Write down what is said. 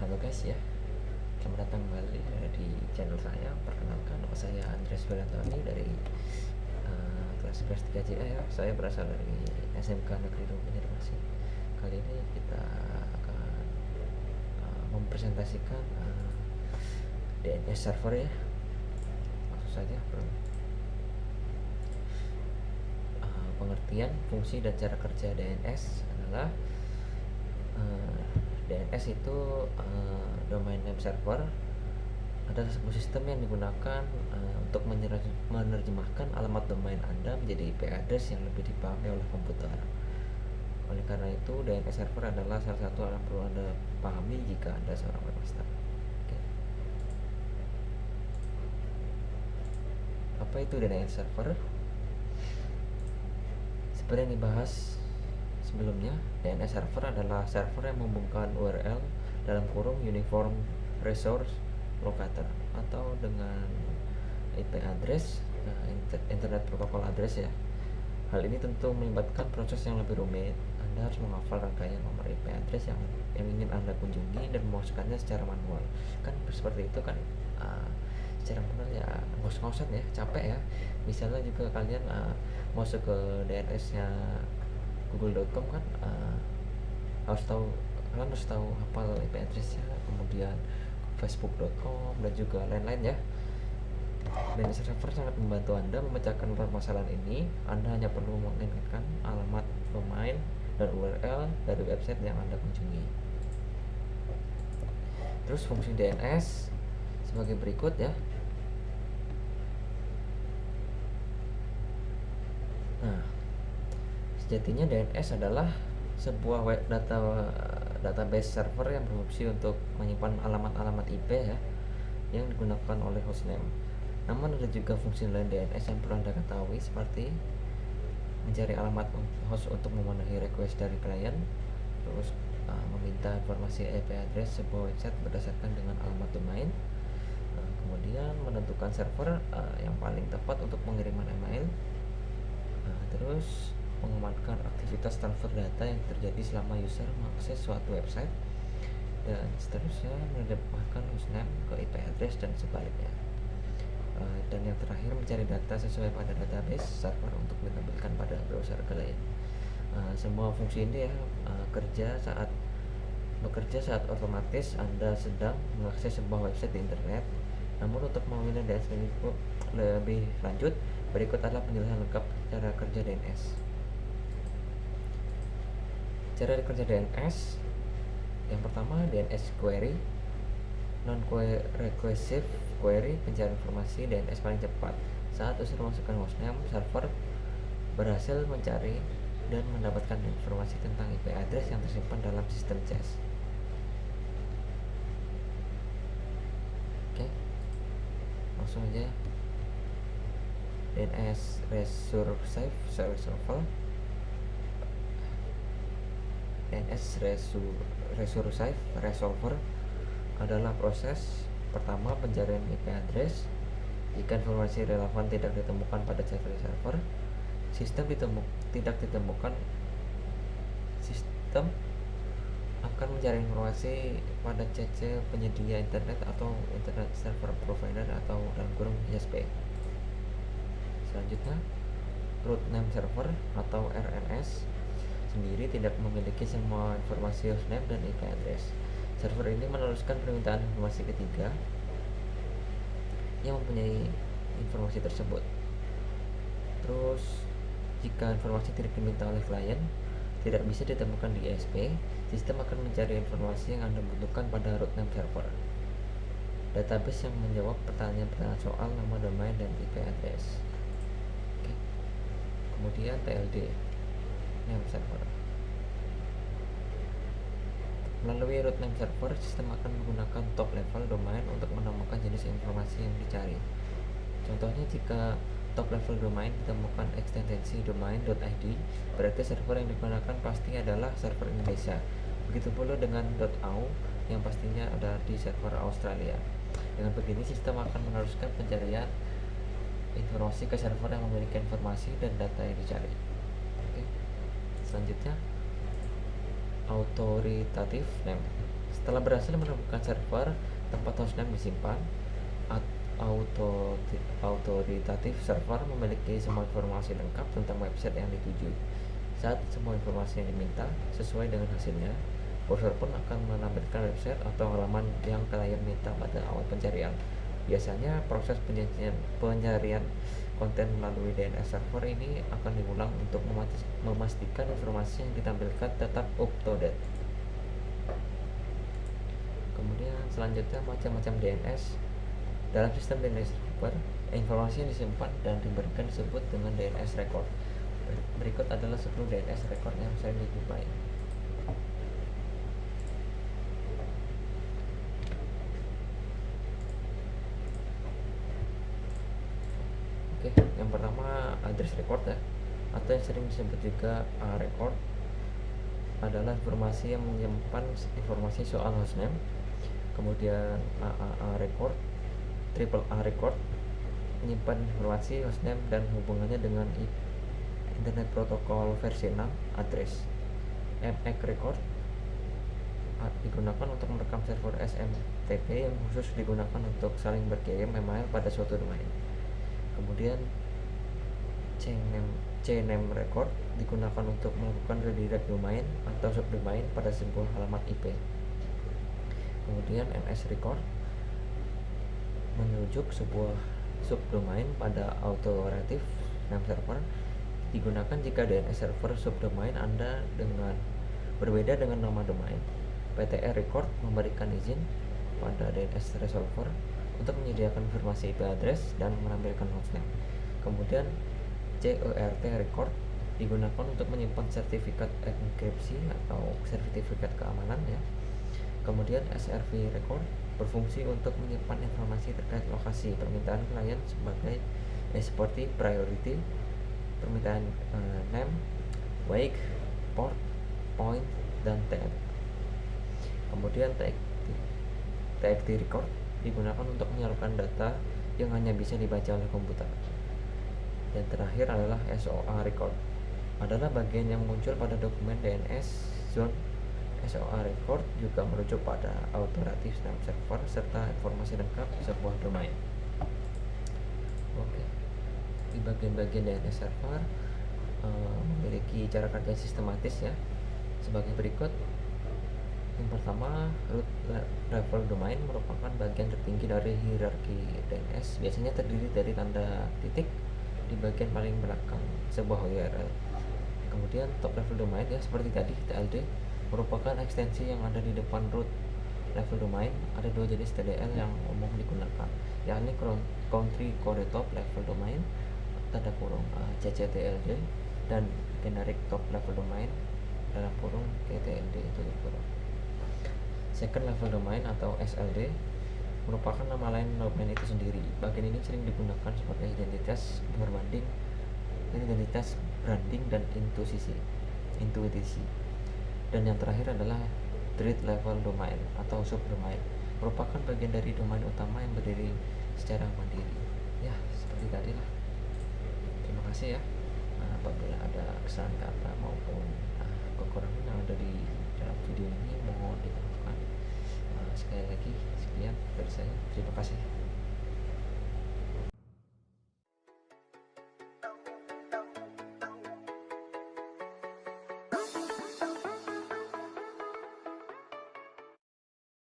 Halo guys ya, selamat datang kembali di channel saya. Perkenalkan, nama saya Andres Belantoni dari kelas 3 ya. Saya berasal dari SMK Negeri 2 Banjarmasin. Kali ini kita akan mempresentasikan DNS server ya. Langsung saja bro. Pengertian, fungsi, dan cara kerja DNS adalah DNS itu domain name server adalah sebuah sistem yang digunakan untuk menerjemahkan alamat domain Anda menjadi IP address yang lebih dipahami oleh komputer. Oleh karena itu, DNS server adalah salah satu hal yang perlu Anda pahami jika Anda seorang webmaster. Oke. Apa itu DNS server? Seperti yang dibahas sebelumnya, DNS server adalah server yang menghubungkan URL dalam kurung Uniform Resource Locator atau dengan IP address, Internet Protocol Address ya. Hal ini tentu melibatkan proses yang lebih rumit. Anda harus menghafal rangkaian nomor IP address yang ingin Anda kunjungi dan memasukkannya secara manual. Kan seperti itu kan, secara manual ya ngos-ngosan ya, capek ya. Misalnya juga kalian masuk ke DNS-nya google.com kan, kalian harus tahu hafal IP address-nya, kemudian facebook.com dan juga lain-lain ya. DNS server sangat membantu Anda memecahkan permasalahan ini. Anda hanya perlu mengingatkan alamat domain dan URL dari website yang Anda kunjungi. Terus fungsi DNS sebagai berikut ya. Nah, sejatinya DNS adalah sebuah database server yang berfungsi untuk menyimpan alamat-alamat IP ya, yang digunakan oleh hostname. Namun ada juga fungsi lain DNS yang perlu Anda ketahui, seperti mencari alamat host untuk memenuhi request dari klien, terus meminta informasi IP address sebuah website berdasarkan dengan alamat domain, kemudian menentukan server yang paling tepat untuk pengiriman email, terus mengamankan aktivitas transfer data yang terjadi selama user mengakses suatu website, dan seterusnya menambahkan hostname ke IP address dan sebaliknya. Dan yang terakhir, mencari data sesuai pada database server untuk ditampilkan pada browser klien. Semua fungsi ini ya bekerja saat otomatis Anda sedang mengakses sebuah website di internet. Namun untuk memilih DNS lebih lanjut, berikut adalah penjelasan lengkap cara kerja DNS. Cara kerja DNS yang pertama, DNS query. Non-recursive query, pencarian informasi DNS paling cepat. Saat user memasukkan hostname, server berhasil mencari dan mendapatkan informasi tentang IP address yang tersimpan dalam sistem cache. Oke, langsung aja. DNS Resolve Resolver adalah proses pertama pencarian IP address. Jika informasi relevan tidak ditemukan pada cache server, sistem akan mencari informasi pada cache penyedia internet atau internet server provider atau dalam kurung ISP. Selanjutnya, root name server atau RNS sendiri tidak memiliki semua informasi hostname dan IP address. Server ini meneruskan permintaan informasi ketiga yang mempunyai informasi tersebut. Terus, jika informasi tidak diminta oleh klien tidak bisa ditemukan di ISP, sistem akan mencari informasi yang Anda butuhkan pada root name server, database yang menjawab pertanyaan-pertanyaan soal nama domain dan IP address. Oke. Kemudian TLD name server. Melalui root name server, sistem akan menggunakan top level domain untuk menemukan jenis informasi yang dicari. Contohnya, jika top level domain ditemukan ekstensi domain.id, berarti server yang digunakan pasti adalah server Indonesia. Begitu pula dengan .au yang pastinya ada di server Australia. Dengan begini, sistem akan meneruskan pencarian informasi ke server yang memiliki informasi dan data yang dicari. Oke. Selanjutnya, authoritative name Setelah berhasil menemukan server tempat hostname disimpan, autoritatif server memiliki semua informasi lengkap tentang website yang dituju. Saat semua informasi yang diminta sesuai dengan hasilnya, browser pun akan menampilkan website atau halaman yang klien minta pada awal pencarian. Biasanya proses pencarian konten melalui DNS server ini akan diulang untuk memastikan informasi yang ditampilkan tetap up to date. Kemudian selanjutnya macam-macam DNS. Dalam sistem DNS server, informasi yang disimpan dan diberikan disebut dengan DNS record. Berikut adalah 10 DNS record yang sering dijumpai. Oke, yang pertama address record ya, atau yang sering disebut juga A record, adalah informasi yang menyimpan informasi soal hostname. Kemudian AAA record, triple A record, menyimpan informasi hostname dan hubungannya dengan Internet Protocol versi 6 address. MX record digunakan untuk merekam server SMTP yang khusus digunakan untuk saling berkirim email pada suatu domain. Kemudian CNAME record digunakan untuk melakukan redirect domain atau subdomain pada sebuah halaman IP. Kemudian NS record menyujuk sebuah subdomain pada authoritative name server, digunakan jika DNS server subdomain Anda berbeda dengan nama domain. PTR record memberikan izin pada DNS resolver untuk menyediakan informasi IP address dan menampilkan hostname. Kemudian CERT record digunakan untuk menyimpan sertifikat enkripsi atau sertifikat keamanan ya. Kemudian SRV record berfungsi untuk menyimpan informasi terkait lokasi permintaan klien seperti priority, permintaan name, wake, port, point, dan TF. Kemudian TXT record digunakan untuk menyalurkan data yang hanya bisa dibaca oleh komputer. Dan terakhir adalah SOA record, adalah bagian yang muncul pada dokumen DNS zone. SOA record juga merujuk pada authoritative name server serta informasi lengkap sebuah domain. Oke, di bagian-bagian DNS server memiliki cara kerja sistematis ya, sebagai berikut. Yang pertama, root level domain merupakan bagian tertinggi dari hierarki DNS, biasanya terdiri dari tanda titik di bagian paling belakang sebuah URL. Kemudian top level domain ya, seperti tadi TLD, merupakan ekstensi yang ada di depan root level domain. Ada dua jenis TLD yang umum digunakan, yakni country code top level domain tanda kurung CCTLD dan generic top level domain dalam kurung GTLD tutup kurung. Second level domain atau SLD merupakan nama lain domain itu sendiri. Bagian ini sering digunakan sebagai identitas berbanding, identitas branding dan intuisi. Dan yang terakhir adalah third level domain atau subdomain, merupakan bagian dari domain utama yang berdiri secara mandiri. Ya, seperti tadi lah. Terima kasih ya. Apabila ada kesalahan kata maupun kekurangan yang ada di dalam video ini, mohon dimaafkan. Sekali lagi sekian dari saya. Terima kasih.